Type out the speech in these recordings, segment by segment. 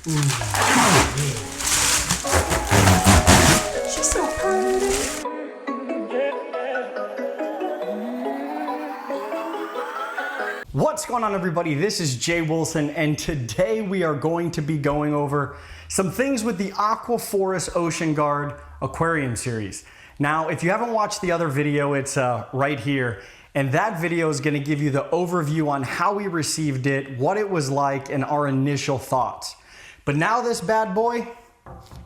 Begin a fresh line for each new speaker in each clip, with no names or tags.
She's so pretty. What's going on, everybody? This is Jay Wilson, and today we are going to be going over some things with the Aquaforest Ocean Guard Aquarium series. Now, if you haven't watched the other video, it's right here. And that video is gonna give you the overview on how we received it, what it was like, and our initial thoughts. But now this bad boy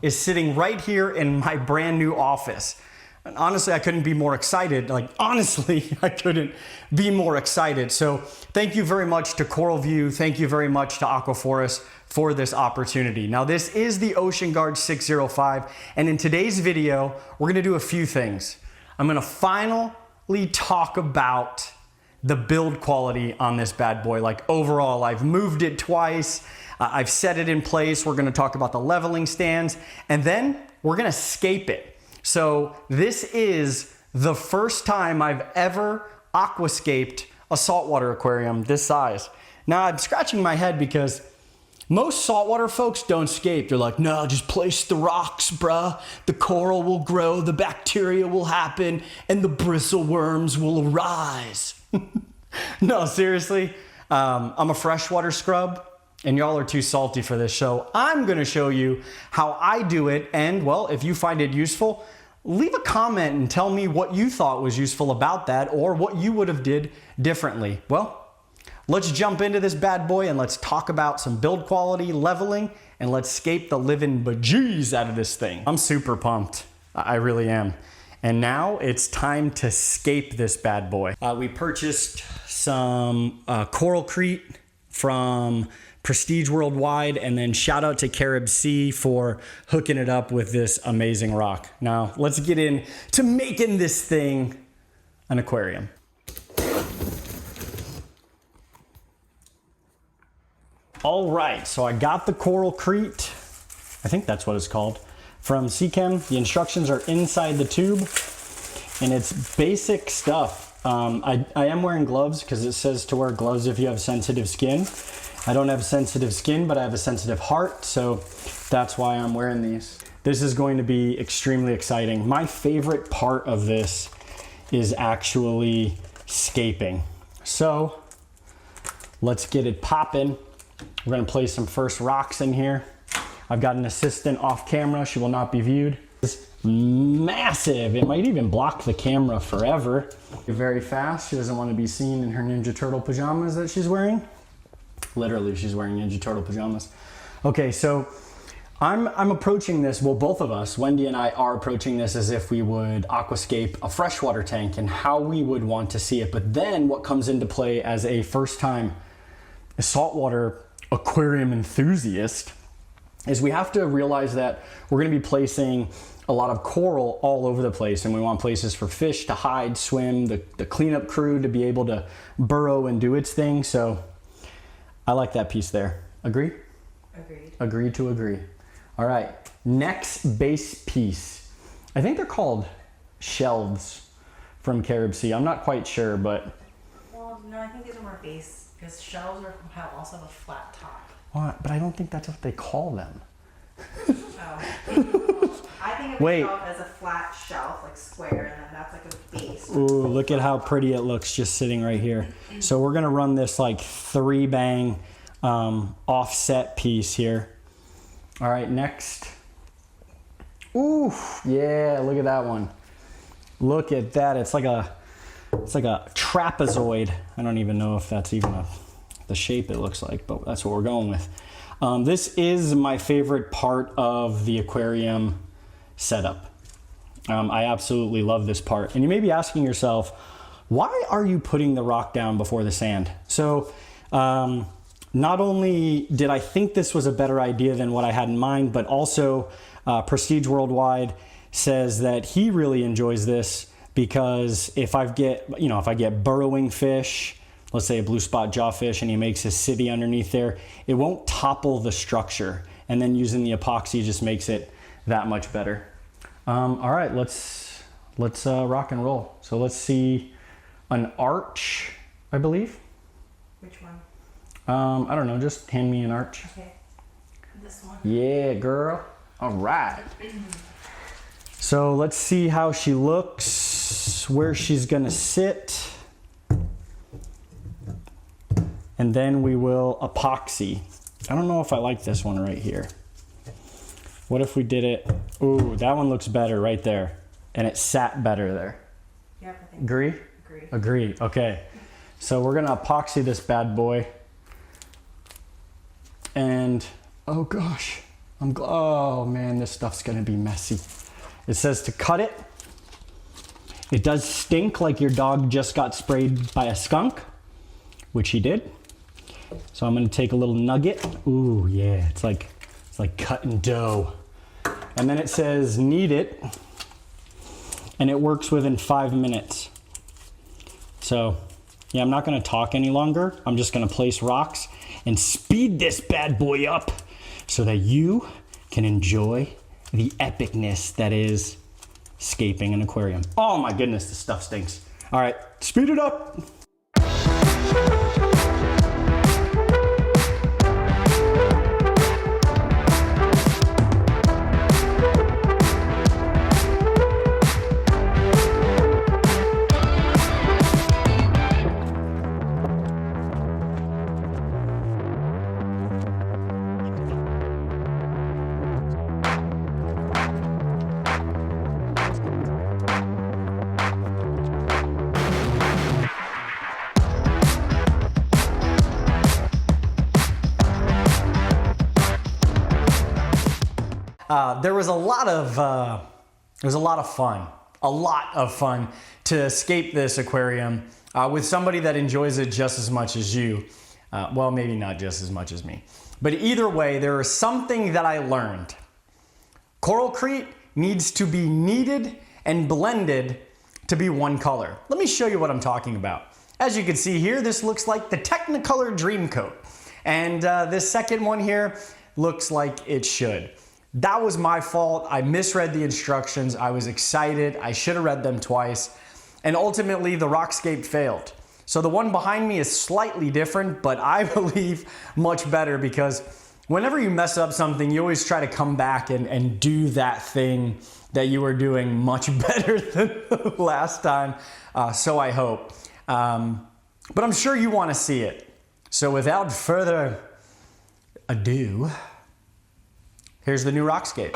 is sitting right here in my brand new office. And honestly, I couldn't be more excited. Like, honestly, I couldn't be more excited. So thank you very much to CoralView. Thank you very much to Aquaforest for this opportunity. Now, this is the Ocean Guard 605. And in today's video, we're gonna do a few things. I'm gonna finally talk about the build quality on this bad boy. Like, overall, I've moved it twice. I've set it in place. We're gonna talk about the leveling stands, and then we're gonna scape it. So this is the first time I've ever aquascaped a saltwater aquarium this size. Now, I'm scratching my head because most saltwater folks don't scape. They're like, no, just place the rocks, bruh. The coral will grow, the bacteria will happen, and the bristle worms will arise. No, seriously, I'm a freshwater scrub, and y'all are too salty for this. So I'm gonna show you how I do it, and well, if you find it useful, leave a comment and tell me what you thought was useful about that, or what you would have did differently. Well, let's jump into this bad boy and let's talk about some build quality, leveling, and let's scape the living bejeez out of this thing. I'm super pumped. I really am. And now it's time to scape this bad boy. We purchased some Coralcrete from Prestige Worldwide, and then shout out to Caribsea for hooking it up with this amazing rock. Now let's get into making this thing an aquarium. All right, so I got the Coralcrete, I think that's what it's called, from Seachem. The instructions are inside the tube, and it's basic stuff. I am wearing gloves because it says to wear gloves if you have sensitive skin. I don't have sensitive skin, but I have a sensitive heart, so that's why I'm wearing these. This is going to be extremely exciting. My favorite part of this is actually scaping. So let's get it popping. We're gonna place some first rocks in here. I've got an assistant off camera. She will not be viewed. It's massive. It might even block the camera forever. Very fast. She doesn't want to be seen in her Ninja Turtle pajamas that she's wearing. Literally, she's wearing Ninja Turtle pajamas. Okay, so I'm approaching this, well, both of us, Wendy and I, are approaching this as if we would aquascape a freshwater tank and how we would want to see it. But then what comes into play as a first-time saltwater aquarium enthusiast is we have to realize that we're going to be placing a lot of coral all over the place, and we want places for fish to hide, swim, the cleanup crew to be able to burrow and do its thing. So I like that piece there. Agree?
Agreed.
Agree to agree. All right, next base piece. I think they're called shelves from Caribsea. I'm not quite sure, but...
Well, no, I think these are more base, because shelves have also have a flat top.
What? But I don't think that's what they call them.
Oh. I think of a shelf as a flat shelf, like square, and then that's like a base.
Ooh, look at how pretty it looks just sitting right here. So we're gonna run this like 3-bang offset piece here. All right, next. Ooh, yeah, look at that one. Look at that, it's like a trapezoid. I don't even know if that's even the shape it looks like, but that's what we're going with. This is my favorite part of the aquarium setup. I absolutely love this part. And you may be asking yourself, why are you putting the rock down before the sand? So not only did I think this was a better idea than what I had in mind, but also Prestige Worldwide says that he really enjoys this because if I get burrowing fish, let's say a blue spot jawfish, and he makes his city underneath there, it won't topple the structure. And then using the epoxy just makes it that much better. All right, let's rock and roll. So let's see an arch, I believe.
Which one?
I don't know, just hand me an arch.
Okay. this one.
Yeah, girl. All right. So let's see how she looks, where she's gonna sit. And then we will epoxy. I don't know if I like this one right here. What if we did it? Ooh, that one looks better right there. And it sat better there.
Yep, I think.
Agree?
Agree.
Agree, okay. So we're gonna epoxy this bad boy. And, oh gosh, oh man, this stuff's gonna be messy. It says to cut it. It does stink like your dog just got sprayed by a skunk, which he did. So I'm gonna take a little nugget. Ooh, yeah, it's like cutting dough. And then it says knead it, and it works within 5 minutes. So, yeah, I'm not gonna talk any longer. I'm just gonna place rocks and speed this bad boy up so that you can enjoy the epicness that is scaping an aquarium. Oh my goodness, this stuff stinks. All right, speed it up. There was a lot of fun to escape this aquarium with somebody that enjoys it just as much as you. Well, maybe not just as much as me. But either way, there is something that I learned. Coralcrete needs to be kneaded and blended to be one color. Let me show you what I'm talking about. As you can see here, this looks like the Technicolor Dream Coat. And this second one here looks like it should. That was my fault. I misread the instructions. I was excited. I should have read them twice. And ultimately, the Rockscape failed. So the one behind me is slightly different, but I believe much better, because whenever you mess up something, you always try to come back and do that thing that you were doing much better than last time. So I hope. But I'm sure you want to see it. So without further ado, here's the new Rockscape.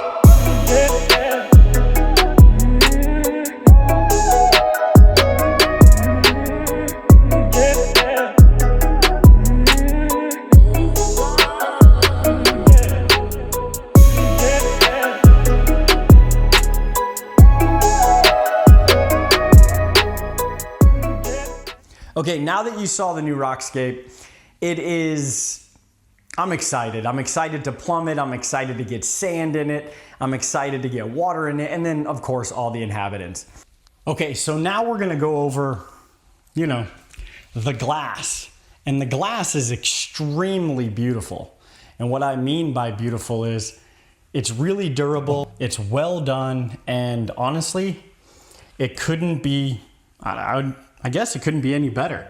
Okay, now that you saw the new Rockscape, I'm excited. I'm excited to plumb it. I'm excited to get sand in it. I'm excited to get water in it. And then, of course, all the inhabitants. Okay, so now we're gonna go over, the glass. And the glass is extremely beautiful. And what I mean by beautiful is it's really durable, it's well done, and honestly, it couldn't be, I guess it couldn't be any better.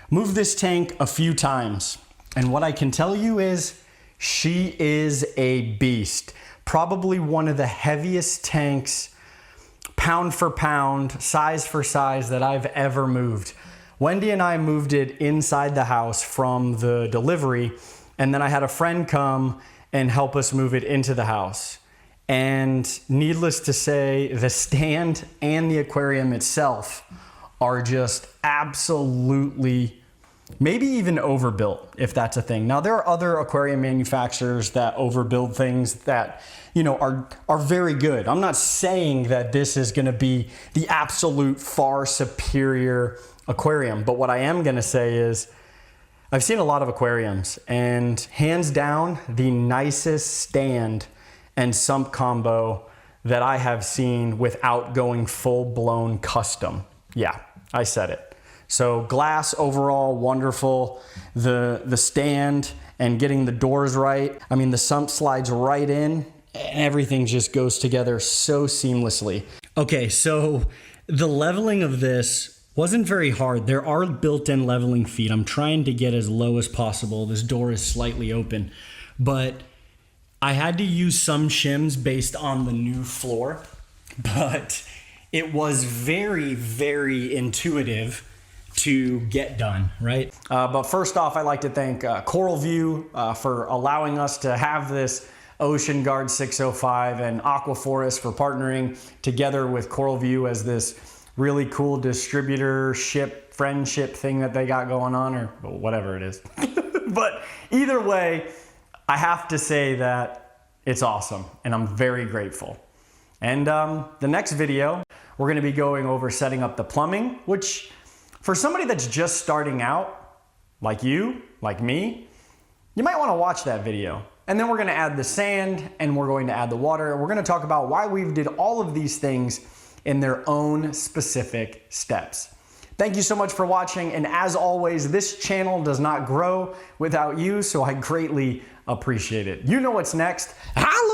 Moved this tank a few times. And what I can tell you is she is a beast. Probably one of the heaviest tanks, pound for pound, size for size, that I've ever moved. Wendy and I moved it inside the house from the delivery, and then I had a friend come and help us move it into the house. And needless to say, the stand and the aquarium itself are just absolutely, maybe even overbuilt, if that's a thing. Now, there are other aquarium manufacturers that overbuild things that, are very good. I'm not saying that this is gonna be the absolute far superior aquarium, but what I am gonna say is I've seen a lot of aquariums, and hands down, the nicest stand and sump combo that I have seen without going full-blown custom. Yeah, I said it. So glass overall, wonderful. The stand and getting the doors right. I mean, the sump slides right in and everything just goes together so seamlessly. Okay, so the leveling of this wasn't very hard. There are built-in leveling feet. I'm trying to get as low as possible. This door is slightly open, but I had to use some shims based on the new floor, but it was very, very intuitive to get done, right? But first off, I'd like to thank CoralView for allowing us to have this Ocean Guard 605 and Aquaforest for partnering together with CoralView as this really cool distributorship, friendship thing that they got going on, or whatever it is. But either way, I have to say that it's awesome and I'm very grateful. And the next video, we're gonna be going over setting up the plumbing, which for somebody that's just starting out, like you, like me, you might wanna watch that video. And then we're gonna add the sand and we're going to add the water. And we're gonna talk about why we did all of these things in their own specific steps. Thank you so much for watching. And as always, this channel does not grow without you, so I greatly appreciate it. You know what's next. Holla!